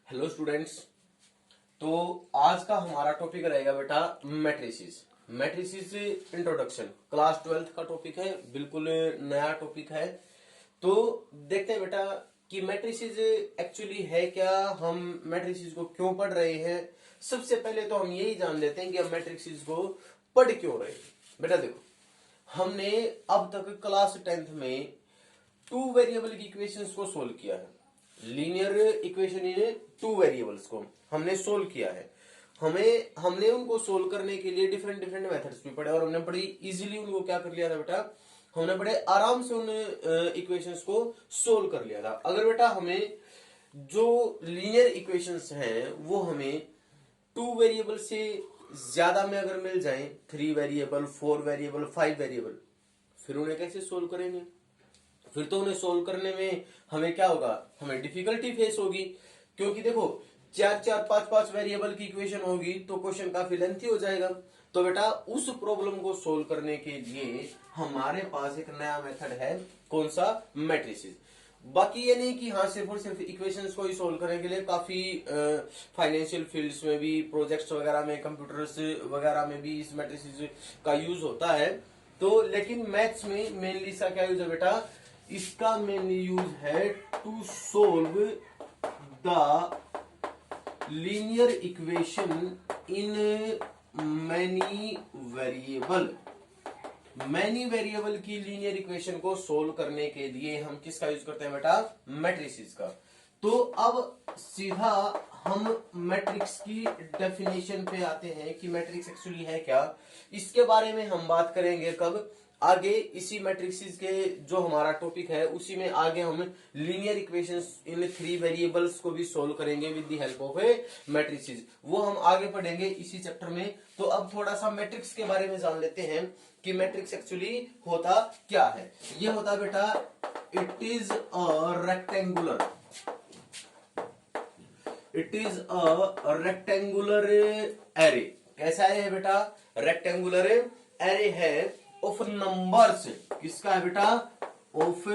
Hello students. तो आज का हमारा टॉपिक रहेगा बेटा matrices. Matrices introduction class 12th का टॉपिक है, बिल्कुल नया टॉपिक है। तो देखते हैं बेटा कि मैट्रिसेस एक्चुअली है क्या, हम मैट्रिसेस को क्यों पढ़ रहे हैं। सबसे पहले तो हम यही जान लेते हैं कि हम मैट्रिसेस को पढ़ क्यों रहे हैं। बेटा देखो, हमने अब तक क्लास 10th में टू वेरिएबल की इक्वेशंस को सोल्व किया है। लीनियर इक्वेशन इन टू वेरिएबल्स को हमने सोल्व किया है। हमने उनको सोल्व करने के लिए डिफरेंट डिफरेंट मेथड्स भी पढ़े और हमने बड़ी इजीली उनको क्या कर लिया था बेटा, हमने बड़े आराम से उन इक्वेशंस को सोल्व कर लिया था। अगर बेटा हमें जो लीनियर इक्वेशंस हैं वो हमें टू वेरिएबल से ज्यादा में अगर मिल जाए, 3 वेरिएबल, 4 वेरिएबल, 5 वेरिएबल, फिर उन्हें कैसे सोल्व करेंगे। फिर तो उन्हें सोल्व करने में हमें क्या होगा, हमें डिफिकल्टी फेस होगी। क्योंकि देखो, 4-4, 5-5 वेरिएबल की इक्वेशन होगी तो क्वेश्चन काफी लेंथी हो जाएगा। तो बेटा उस प्रॉब्लम को सोल्व करने के लिए हमारे पास एक नया मेथड है, कौन सा, मैट्रिसेस। बाकी ये नहीं कि हाँ सिर्फ और सिर्फ इक्वेशंस को ही सोल्व करने के लिए काफी फाइनेंशियल फील्ड्स में भी, प्रोजेक्ट्स वगैरह में, कंप्यूटर्स वगैरह में भी इस मैट्रिसेस का यूज होता है। तो लेकिन मैथ्स में मेनली इसका क्या यूज है बेटा, इसका मेन यूज है to solve the linear equation in many variable. Many variable की लीनियर इक्वेशन को सोल्व करने के लिए हम किसका यूज करते हैं बेटा, मैट्रिसेस का। तो अब सीधा हम मैट्रिक्स की डेफिनेशन पे आते हैं कि मैट्रिक्स एक्चुअली है क्या। इसके बारे में हम बात करेंगे कब, आगे इसी मैट्रिक्स के जो हमारा टॉपिक है उसी में आगे हम लीनियर इक्वेशंस इन 3 वेरिएबल्स को भी सोल्व करेंगे with the help of matrices. वो हम आगे पढ़ेंगे इसी चैप्टर में। तो अब थोड़ा सा मैट्रिक्स के बारे में जान लेते हैं कि मैट्रिक्स एक्चुअली होता क्या है। ये होता बेटा, it is a rectangular, it is a rectangular array. कैसा है बेटा, रेक्टेंगुलर एरे है ऑफ नंबर्स। किसका है बेटा, ऑफ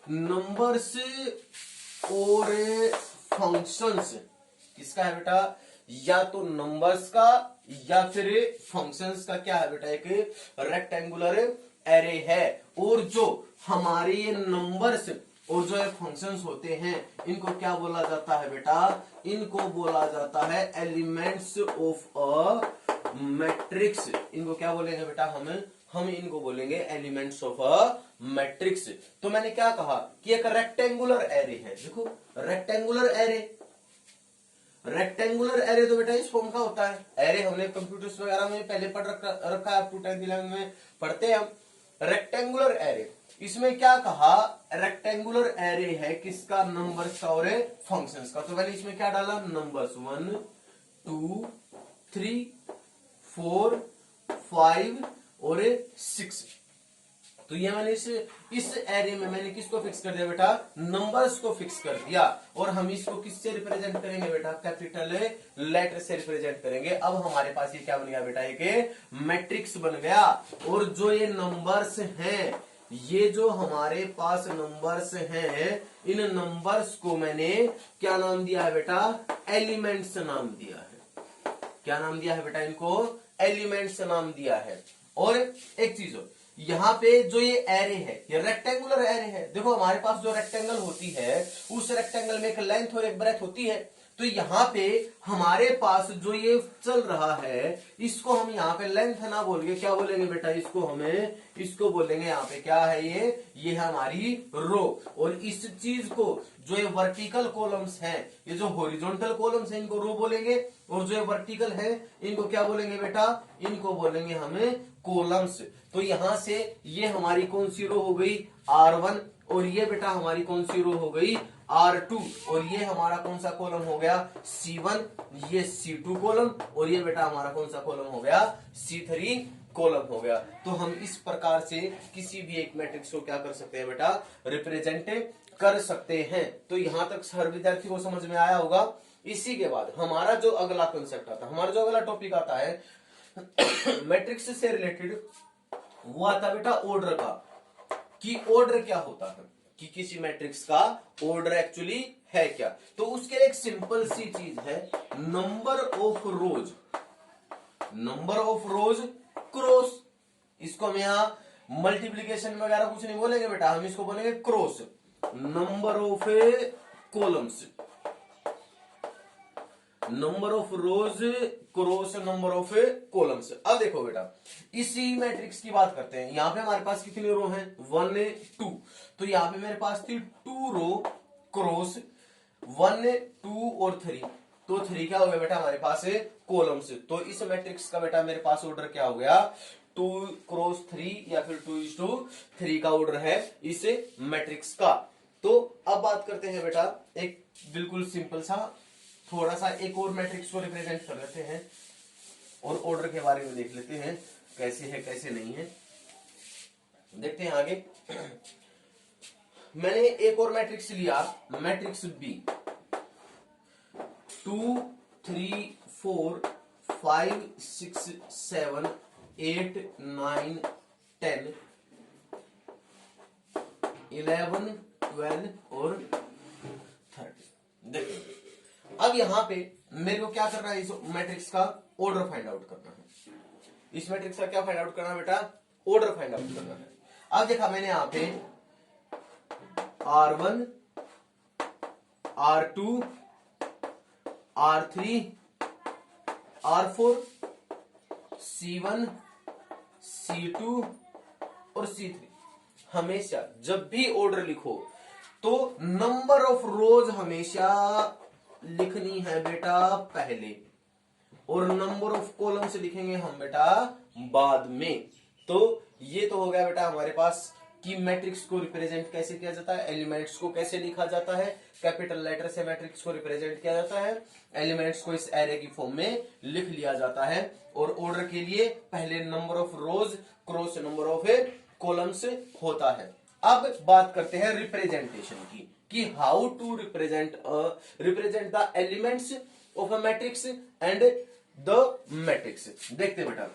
नंबर्स और फंक्शंस। किसका है बेटा, या तो नंबर्स का या फिर फंक्शंस का क्या है बेटा, एक रेक्टेंगुलर एरे है। और जो हमारे ये नंबर्स और जो फंक्शंस होते हैं इनको क्या बोला जाता है बेटा, इनको बोला जाता है एलिमेंट्स ऑफ अ मैट्रिक्स। इनको क्या बोलेंगे बेटा, हम इनको बोलेंगे एलिमेंट्स ऑफ अ मैट्रिक्स। तो मैंने क्या कहा कि एक रेक्टेंगुलर एरे है। देखो रेक्टेंगुलर एरे, रेक्टेंगुलर एरे तो बेटा इस फॉर्म का होता है। एरे हमने कंप्यूटर्स वगैरह में पहले पढ़ रखा है, अप टू 10th 11th में पढ़ते हैं हम। रेक्टेंगुलर एरे, इसमें क्या कहा, रेक्टेंगुलर एरे है किसका, नंबर्स का और फंक्शंस का। तो मैंने इसमें क्या डाला, नंबर्स 1 2 3 4 5 और 6। तो ये मैंने इस एरे में मैंने किसको फिक्स कर दिया बेटा, नंबर्स को फिक्स कर दिया। और हम इसको किससे रिप्रेजेंट करेंगे बेटा, कैपिटल लेटर से रिप्रेजेंट करेंगे। अब हमारे पास ये क्या बन गया बेटा, एक मैट्रिक्स बन गया। और जो ये नंबर्स हैं, ये जो हमारे पास नंबर्स हैं, इन नंबर्स को मैंने क्या नाम दिया है बेटा, एलिमेंट्स नाम दिया है। क्या नाम दिया है बेटा, इनको एलिमेंट्स नाम दिया है। और एक चीज हो, यहाँ पे जो ये एरे है, ये रेक्टेंगुलर एरे है। देखो हमारे पास जो रेक्टेंगल होती है, उस रेक्टेंगल में एक लेंथ और एक ब्रेथ होती है। तो यहाँ पे हमारे पास जो ये चल रहा है, इसको हम यहाँ पे लेंथ ना बोल के क्या बोलेंगे बेटा, इसको बोलेंगे यहाँ पे क्या है, ये है हमारी रो। और इस चीज को, जो ये वर्टिकल कॉलम्स हैं, ये जो हॉरिजॉन्टल कॉलम्स हैं, इनको रो बोलेंगे। और जो ये वर्टिकल है, इनको क्या बोलेंगे बेटा, इनको बोलेंगे हमें कॉलम्स। तो यहां से ये हमारी कौन सी रो हो गई, R1। और ये बेटा हमारी कौन सी रो हो गई, R2। और ये हमारा कौन सा कॉलम हो गया, C1। ये C2 कॉलम। और ये बेटा हमारा कौन सा कॉलम हो गया, C3 कॉलम हो गया। तो हम इस प्रकार से किसी भी एक मैट्रिक्स को क्या कर सकते हैं बेटा, रिप्रेजेंट कर सकते हैं। तो यहां तक हर विद्यार्थी को समझ में आया होगा। इसी के बाद हमारा जो अगला कंसेप्ट आता है, हमारा जो अगला टॉपिक आता है मैट्रिक्स से रिलेटेड, वो आता बेटा ऑर्डर का। कि ऑर्डर क्या होता है, कि किसी मैट्रिक्स का ऑर्डर एक्चुअली है क्या? तो उसके लिए एक सिंपल सी चीज है, number of rose, number of rows cross, इसको हम यहां मल्टीप्लीकेशन वगैरह कुछ नहीं बोलेंगे बेटा, हम इसको बोलेंगे cross number of columns, number of rows cross number of columns. अब देखो बेटा, इसी मैट्रिक्स की बात करते हैं। यहां पे हमारे पास कितनी रो हैं? 1 2, तो यहां पे मेरे पास थी 2 रो क्रॉस 1 2 और 3, तो 3 क्या हो गया बेटा हमारे पास है कॉलम्स। तो इस मैट्रिक्स का बेटा मेरे पास ऑर्डर क्या हो गया? 2 क्रॉस 3 या फिर 2:3 का ऑर्डर है इस मैट्रिक्स का। तो अब बात करते हैं बेटा एक बिल्कुल सिंपल सा, थोड़ा सा एक और मैट्रिक्स को रिप्रेजेंट कर लेते हैं और ऑर्डर के बारे में देख लेते हैं कैसे है कैसे नहीं है, देखते हैं आगे। मैंने एक और मैट्रिक्स लिया, मैट्रिक्स बी, 2 3 4 5 6 7 8 9 10 11 12 और 13। देखिए अब यहां पे मेरे को क्या करना है, इस मैट्रिक्स का ऑर्डर फाइंड आउट करना है। इस मैट्रिक्स का क्या फाइंड आउट करना है बेटा? ऑर्डर फाइंड आउट करना है। अब देखा मैंने यहां पे R1 R2 R3 R4 C1 C2 और C3। हमेशा जब भी ऑर्डर लिखो तो नंबर ऑफ रोज हमेशा लिखनी है बेटा पहले, और नंबर ऑफ कॉलम्स लिखेंगे हम बेटा बाद में। तो ये तो हो गया बेटा हमारे पास कि मैट्रिक्स को रिप्रेजेंट कैसे किया जाता है, एलिमेंट्स को कैसे लिखा जाता है, कैपिटल लेटर से मैट्रिक्स को रिप्रेजेंट किया जाता है, एलिमेंट्स को इस एरे की फॉर्म में लिख लिया जाता है, और ऑर्डर के लिए पहले number of rows cross number of columns होता है। अब बात करते हैं रिप्रेजेंटेशन की, कि how to represent the elements of a matrix and the matrix. देखते बेटा,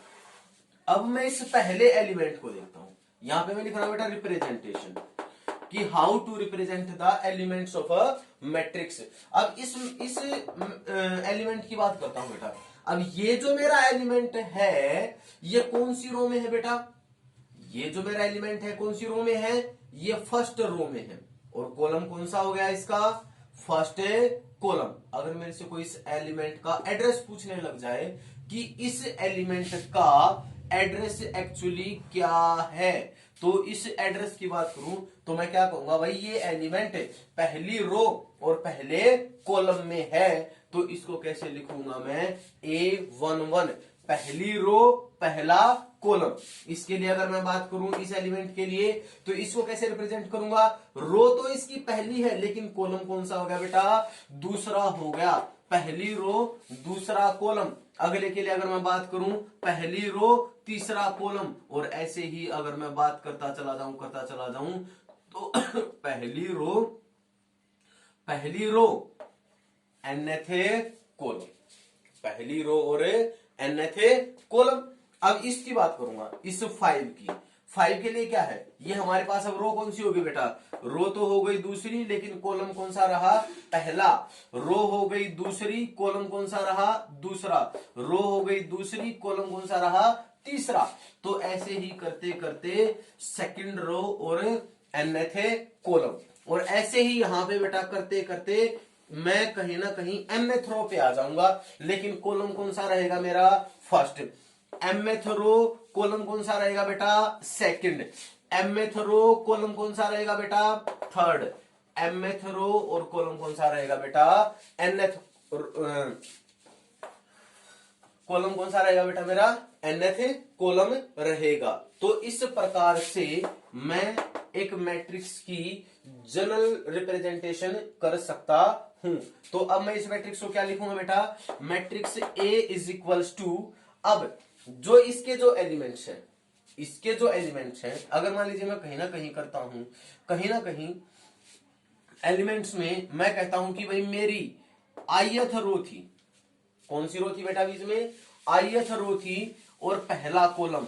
अब मैं इस पहले एलिमेंट को देखता हूं, यहां पे मैं लिख रहा हूं बेटा रिप्रेजेंटेशन, कि how to represent the elements of a matrix. अब इस एलिमेंट की बात करता हूं बेटा। अब ये जो मेरा एलिमेंट है ये कौन सी रो में है बेटा? ये जो मेरा एलिमेंट है कौन सी रो में है? ये फर्स्ट रो में है, और कॉलम कौन सा हो गया इसका? First column. अगर मेरे से कोई इस एलिमेंट का एड्रेस पूछने लग जाए कि इस एलिमेंट का एड्रेस एक्चुअली क्या है, तो इस एड्रेस की बात करूं तो मैं क्या कहूंगा, भाई ये एलिमेंट पहली रो और पहले कॉलम में है, तो इसको कैसे लिखूंगा मैं? A11, पहली रो पहला कॉलम। इसके लिए अगर मैं बात करूं इस एलिमेंट के लिए, तो इसको कैसे रिप्रेजेंट करूंगा? रो तो इसकी पहली है, लेकिन कॉलम कौन सा हो गया बेटा? दूसरा हो गया। पहली रो दूसरा कॉलम। अगले के लिए अगर मैं बात करूं, पहली रो तीसरा कॉलम, और ऐसे ही अगर मैं बात करता चला जाऊं तो पहली रो nth कॉलम, पहली रो और nth कॉलम। अब इसकी बात करूंगा, इस 5 की। 5 के लिए क्या है? ये हमारे पास अब रो कौन सी होगी बेटा? रो तो हो गई दूसरी, लेकिन कॉलम कौन सा रहा? पहला। रो हो गई दूसरी, कॉलम कौन सा रहा? दूसरा। रो हो गई दूसरी, कॉलम कौन सा रहा? तीसरा। तो ऐसे ही करते करते सेकंड रो और nth कॉलम, और ऐसे ही यहां पे बेटा करते करते मैं कहीं ना कहीं mth रो पे आ जाऊंगा, लेकिन कॉलम कौन सा रहेगा मेरा? फर्स्ट। mth रो कॉलम कौन सा रहेगा बेटा? सेकंड। mth रो कॉलम कौन सा रहेगा बेटा? थर्ड। mth रो और कॉलम कौन सा रहेगा बेटा? nth कॉलम कौन सा रहेगा बेटा मेरा? nth कॉलम रहेगा। तो इस प्रकार से मैं एक मैट्रिक्स की जनरल रिप्रेजेंटेशन कर सकता हूं। तो अब मैं इस मैट्रिक्स को क्या लिखूंगा बेटा? Matrix A is equals to, अब जो इसके जो एलिमेंट्स हैं, अगर मान लीजिए मैं कहीं ना कहीं करता हूं, कहीं ना कहीं एलिमेंट्स में मैं कहता हूं कि भाई मेरी ith रो थी, कौन सी रो थी बेटा बीच में? ith रो थी, और पहला कॉलम।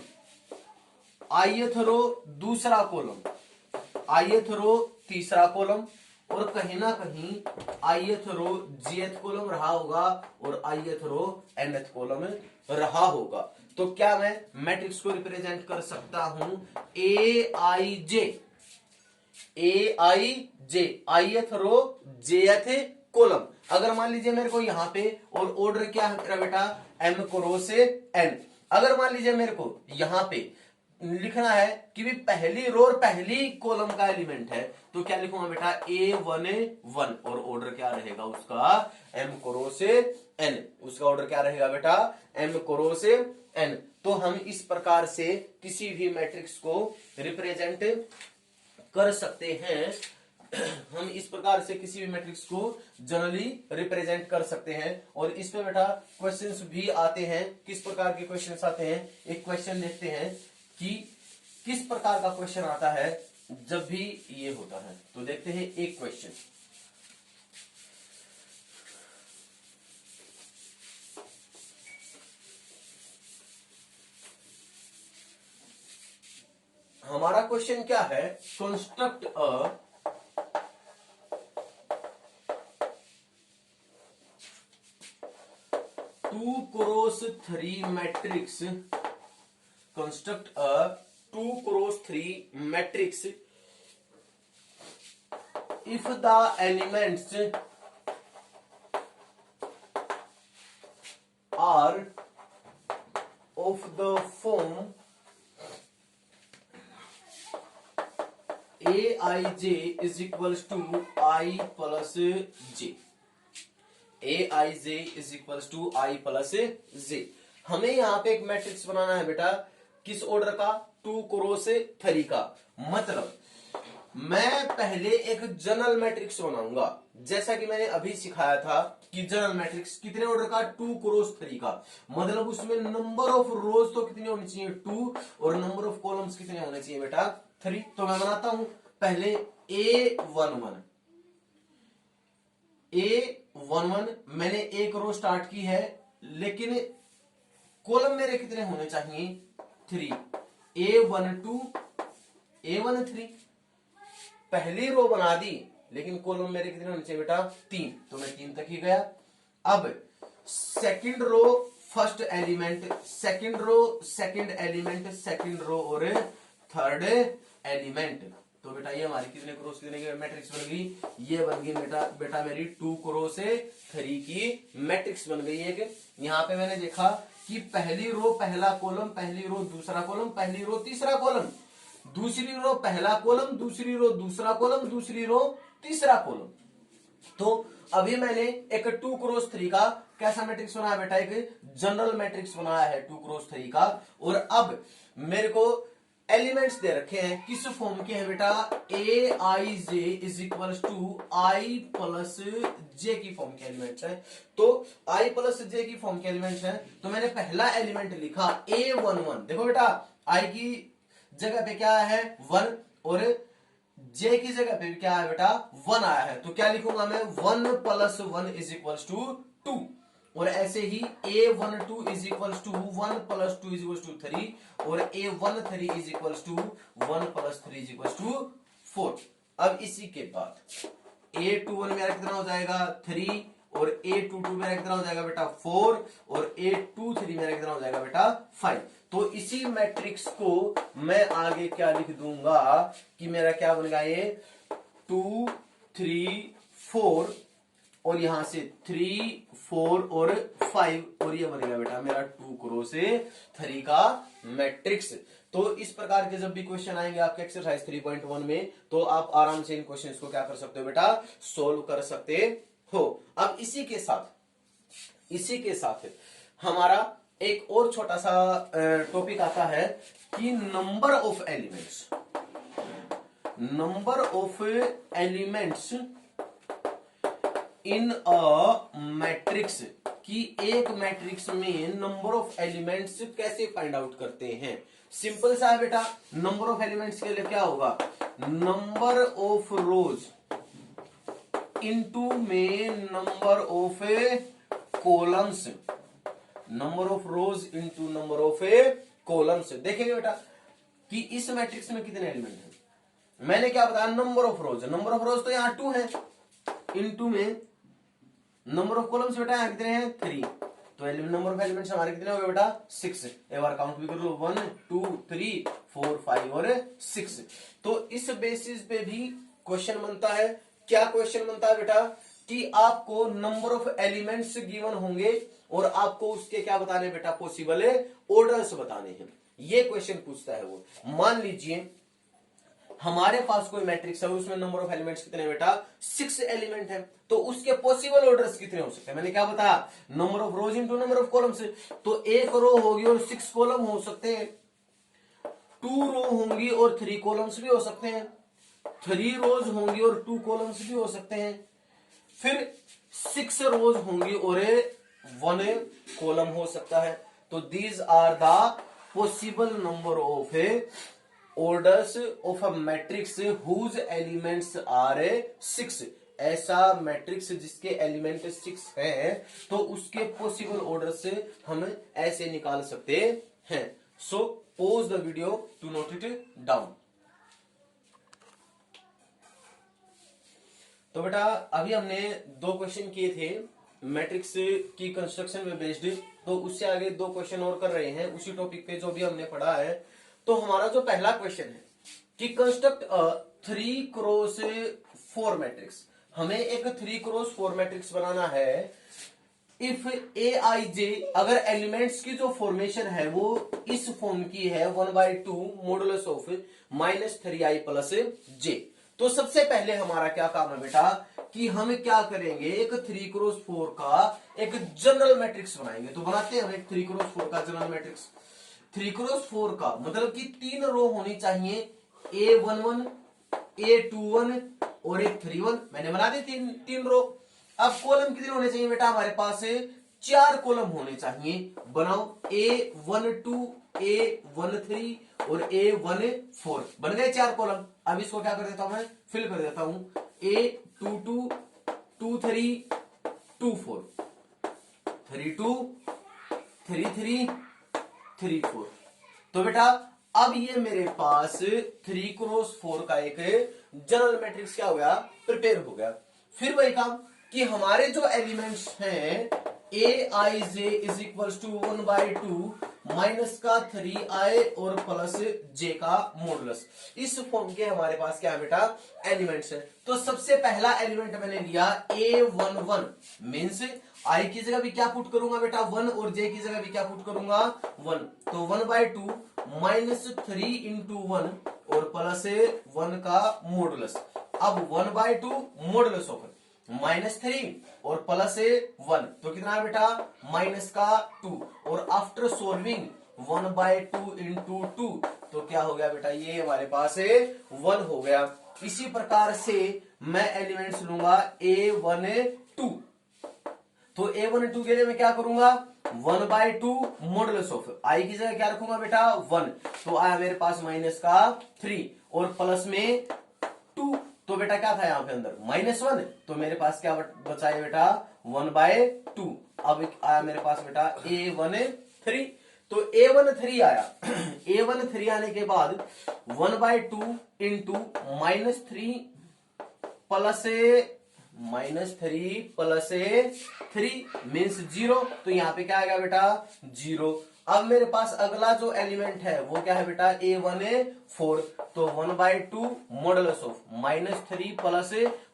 ith रो दूसरा कॉलम, ith रो तीसरा कॉलम, और कहीं ना कहीं ith रो jth कॉलम रहा होगा और ith रो nth कॉलम रहा होगा। तो क्या मैं मैट्रिक्स को रिप्रेजेंट कर सकता हूं aij ith रो jth कॉलम। अगर मान लीजिए मेरे को यहां पे और ऑर्डर क्या है मेरा बेटा m करो से n। अगर मान लीजिए मेरे को यहां पे लिखना है कि भी पहली रो और पहली कॉलम का एलिमेंट है, तो क्या लिखूंगा बेटा A1 और ऑर्डर क्या रहेगा उसका m करो से n। उसका ऑर्डर क्या रहेगा बेटा m करो से n। तो हम इस प्रकार से किसी भी मैट्रिक्स को रिप्रेजेंट कर सकते हैं। हम इस प्रकार से किसी भी मैट्रिक्स को जनरली रिप्रेजेंट कर सकते हैं। और इस पे बेटा क्वेश्चंस भी आते हैं। किस प्रकार के क्वेश्चंस आते हैं, एक क्वेश्चन देखते हैं कि किस प्रकार का क्वेश्चन आता है जब भी ये होता है। तो देखते हैं एक क्वेश्चन। हमारा क्वेश्चन क्या है, construct a 2x3 matrix, construct a 2x3 matrix if the elements are of the form aij is equals to I plus j। aij is equals to i plus j. हमें यहाँ पे एक matrix बनाना है बेटा, किस order का 2x3 का। मतलब मैं पहले एक जनरल मैट्रिक्स बनाऊंगा, जैसा कि मैंने अभी सिखाया था कि जनरल मैट्रिक्स कितने ऑर्डर का 2x3 का। मतलब उसमें नंबर ऑफ रोज तो कितने होने चाहिए 2 और नंबर ऑफ कॉलम्स कितने होने चाहिए बेटा 3। तो मैं बनाता हूं पहले A11 मैंने एक रो स्टार्ट की है, लेकिन कॉलम मेरे कितने होने चाहिए 3। A12 A13 पहली रो बना दी, लेकिन कॉलम मेरे कितने होने चाहिए बेटा 3। तो मैं 3 तक ही गया। अब second row first element, second row second element, second row और थर्ड एलिमेंट। तो बेटा ये हमारी कितने क्रॉस कितने मैट्रिक्स बन गई, ये बन गई बेटा मेरी 2x3 की मैट्रिक्स बन गई है। यहाँ पे मैंने देखा कि पहली रो पहला कॉलम, पहली रो दूसरा कॉलम, पहली रो तीसरा कॉलम, दूसरी रो पहला कॉलम, दूसरी रो दूसरा कॉलम, दूसरी रो तीसरा कॉलम। तो अभी मैंने एक 2x3 का कैसा मैट्रिक्स बनाया बेटा, एक जनरल मैट्रिक्स बनाया है 2x3 का। और अब मेरे को एलिमेंट्स दे रखे हैं, किस फॉर्म के हैं बेटा aij is equal to i plus j की फॉर्म के एलिमेंट्स हैं। तो आई प्लस जे की फॉर्म के एलिमेंट्स हैं। तो मैंने पहला एलिमेंट लिखा A11। देखो बेटा आई की जगह पे क्या है 1 और जे की जगह पे क्या है बेटा 1 आया है। तो क्या लिखूंगा मैं 1 प्लस 1 इज इक्वल टू 2। और ऐसे ही A12 is equal to 1 plus 2 is equal to 3 और A13 is equal to 1 plus 3 is equal to 4। अब इसी के बाद A21 मेरा कितना हो जाएगा 3 और A22 मेरा कितना हो जाएगा बेटा 4 और A23 मेरा कितना हो जाएगा बेटा 5। तो इसी मैट्रिक्स को मैं आगे क्या लिख दूंगा कि मेरा क्या बनेगा ये 2 3 4 और यहां से 3 4 और 5 और ये बनेगा बेटा मेरा 2x3 का मैट्रिक्स। तो इस प्रकार के जब भी क्वेश्चन आएंगे आपके एक्सरसाइज 3.1 में, तो आप आराम से इन क्वेश्चंस को क्या कर सकते हो बेटा सोल्व कर सकते हो। अब इसी के साथ हमारा एक और छोटा सा टॉपिक आता है कि number of elements in a matrix, कि एक मैट्रिक्स में नंबर ऑफ एलिमेंट्स कैसे फाइंड आउट करते हैं। सिंपल सा है बेटा, नंबर ऑफ एलिमेंट्स के लिए क्या होगा नंबर ऑफ रोज इनटू में number of columns, number of rose into number of columns. देखेंगे बेटा कि इस मैट्रिक्स में कितने एलिमेंट हैं। मैंने क्या बताया, number of rose, number of रोज तो यहाँ 2 है, इनटू में नंबर ऑफ कॉलम्स बेटा यहाँ कितने हैं 3, तो नंबर ऑफ एलिमेंट्स हमारे कितने हो गए बेटा 6। एक बार काउंट भी कर लो 1 2 3 4 5 और 6। तो इस बेसिस पे भी क्वेश्चन बनता है। क्या क्वेश्चन बनता है बेटा कि आपको नंबर ऑफ एलिमेंट्स गिवन होंगे और आपको उसके क्या बताने बेटा, पॉसिबल ऑर्डर्स बताने हैं, ये क्वेश्चन पूछता है वो। मान लीजिए हमारे पास कोई मैट्रिक्स है, उसमें नंबर ऑफ एलिमेंट्स कितने बेटा 6 एलिमेंट है, तो उसके पॉसिबल ऑर्डर्स कितने हो सकते हैं, मैंने क्या बताया, number of rose into number of columns. तो एक रो होगी और 6 कॉलम हो सकते हैं, 2 रो होंगी और 3 कॉलम्स भी हो सकते हैं, 3 रोज होंगी और 2 कॉलम्स भी हो सकते हैं, फिर 6 रोज होंगी और 1 कॉलम हो सकता है। तो these are the possible number of orders of a matrix whose elements are 6। ऐसा मैट्रिक्स जिसके एलिमेंट 6 है, तो उसके पॉसिबल ऑर्डर से हम ऐसे निकाल सकते हैं। So pause the video to note it down. तो बेटा अभी हमने 2 क्वेश्चन किए थे मैट्रिक्स की कंस्ट्रक्शन में बेस्ड, तो उससे आगे 2 क्वेश्चन और कर रहे हैं उसी टॉपिक पे जो भी हमने पढ़ा है। तो हमारा जो पहला क्वेश्चन है कि कंस्ट्रक्ट 3 क्रॉस 4 मैट्रिक्स, हमें एक 3 क्रॉस 4 मैट्रिक्स बनाना है। इफ ए आई जे, अगर एलिमेंट्स की जो फॉर्मेशन है वो इस फॉर्म की है 1/2 मॉडुलस ऑफ -3i प्लस जे। तो सबसे पहले हमारा क्या काम है बेटा कि हम क्या करेंगे, एक 3 क्रॉस 4 का एक जनरल मैट्रिक्स बनाएंगे। तो बनाते हैं हम एक 3 क्रॉस 4 का जनरल मैट्रिक्स। 3 क्रॉस 4 का मतलब कि 3 रो होनी चाहिए, A11 A21 और A31। मैंने बना दी 3 रो। अब कॉलम कितने होने चाहिए बेटा, हमारे पास 4 कॉलम होने चाहिए। बनाओ A12 A13 और A14, बन गए 4 कॉलम। अब इसको क्या कर देता हूं मैं, फिल कर देता हूं A22 23 24 32 33 34। तो बेटा अब ये मेरे पास 3 क्रॉस 4 का एक जनरल मैट्रिक्स क्या हो गया, प्रिपेयर हो गया। फिर वही काम कि हमारे जो एलिमेंट्स हैं ए आई जे इज इक्वल टू 1/2 माइनस का 3i और प्लस जे का मॉडुलस, इस फॉर्म के हमारे पास क्या है बेटा एलिमेंट्स है। तो सबसे पहला एलिमेंट मैंने लिया A11, मीन्स आई की जगह भी क्या पुट करूंगा बेटा 1 और जे की जगह भी क्या पुट करूंगा 1। तो 1/2 -3 इंटू 1 और प्लस 1 का मॉडुलस। अब 1/2 मॉडुलस ऑफ -3 और प्लस 1, तो कितना है बेटा माइनस का 2। और आफ्टर सोल्विंग 1/2 इंटू 2, तो क्या हो गया बेटा ये हमारे पास 1 हो गया। इसी प्रकार से मैं एलिमेंट्स लूंगा A12। तो A12 के लिए मैं क्या करूंगा 1/2 मॉडुलस ऑफ आई की जगह क्या रखूंगा बेटा 1, तो आया मेरे पास माइनस का 3 और प्लस में 2। तो बेटा क्या था यहाँ पे अंदर -1, तो मेरे पास क्या बचा है बेटा 1/2। अब आया मेरे पास बेटा A13। तो A13 आया A13 आने के बाद 1/2 इंटू -3 प्लस -3 मीन्स 0। तो यहाँ पे क्या आएगा बेटा 0। अब मेरे पास अगला जो एलिमेंट है वो क्या है बेटा A14। तो 1/2 मॉडुलस ऑफ -3 प्लस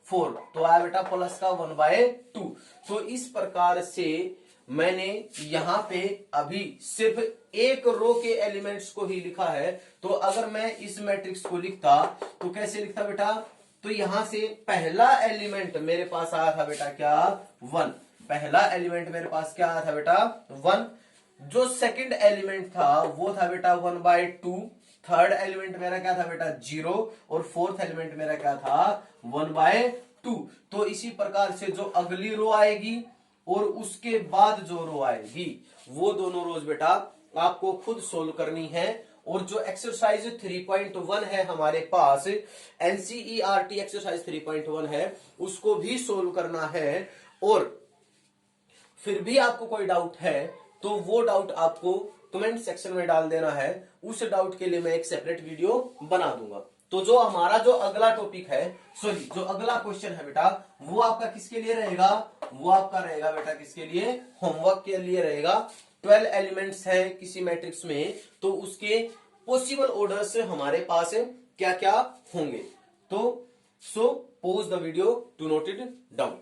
4, तो आया बेटा प्लस का 1/2। तो इस प्रकार से मैंने यहां पे अभी सिर्फ एक रो के एलिमेंट्स को ही लिखा है। तो अगर मैं इस मैट्रिक्स को लिखता तो कैसे लिखता बेटा, तो यहां से पहला एलिमेंट मेरे पास आया था बेटा क्या 1, पहला एलिमेंट मेरे पास क्या आया था बेटा 1। जो सेकंड एलिमेंट था वो था बेटा 1/2, थर्ड एलिमेंट मेरा क्या था बेटा 0 और फोर्थ एलिमेंट मेरा क्या था 1/2। तो इसी प्रकार से जो अगली रो आएगी और उसके बाद जो रो आएगी वो दोनों रोज बेटा आपको खुद सोल्व करनी है। और जो एक्सरसाइज 3.1 है हमारे पास एनसीईआरटी एक्सरसाइज 3.1 है उसको भी सोल्व करना है। और फिर भी आपको कोई डाउट है तो वो डाउट आपको कमेंट सेक्शन में डाल देना है, उस डाउट के लिए मैं एक सेपरेट वीडियो बना दूंगा। तो जो हमारा जो अगला टॉपिक है, सॉरी जो अगला क्वेश्चन है बेटा, वो आपका किसके लिए रहेगा, वो आपका रहेगा बेटा किसके लिए, होमवर्क के लिए रहेगा। 12 एलिमेंट्स है किसी मैट्रिक्स में, तो उसके पॉसिबल ऑर्डर्स हमारे पास क्या क्या होंगे। तो so pause the video to note it down.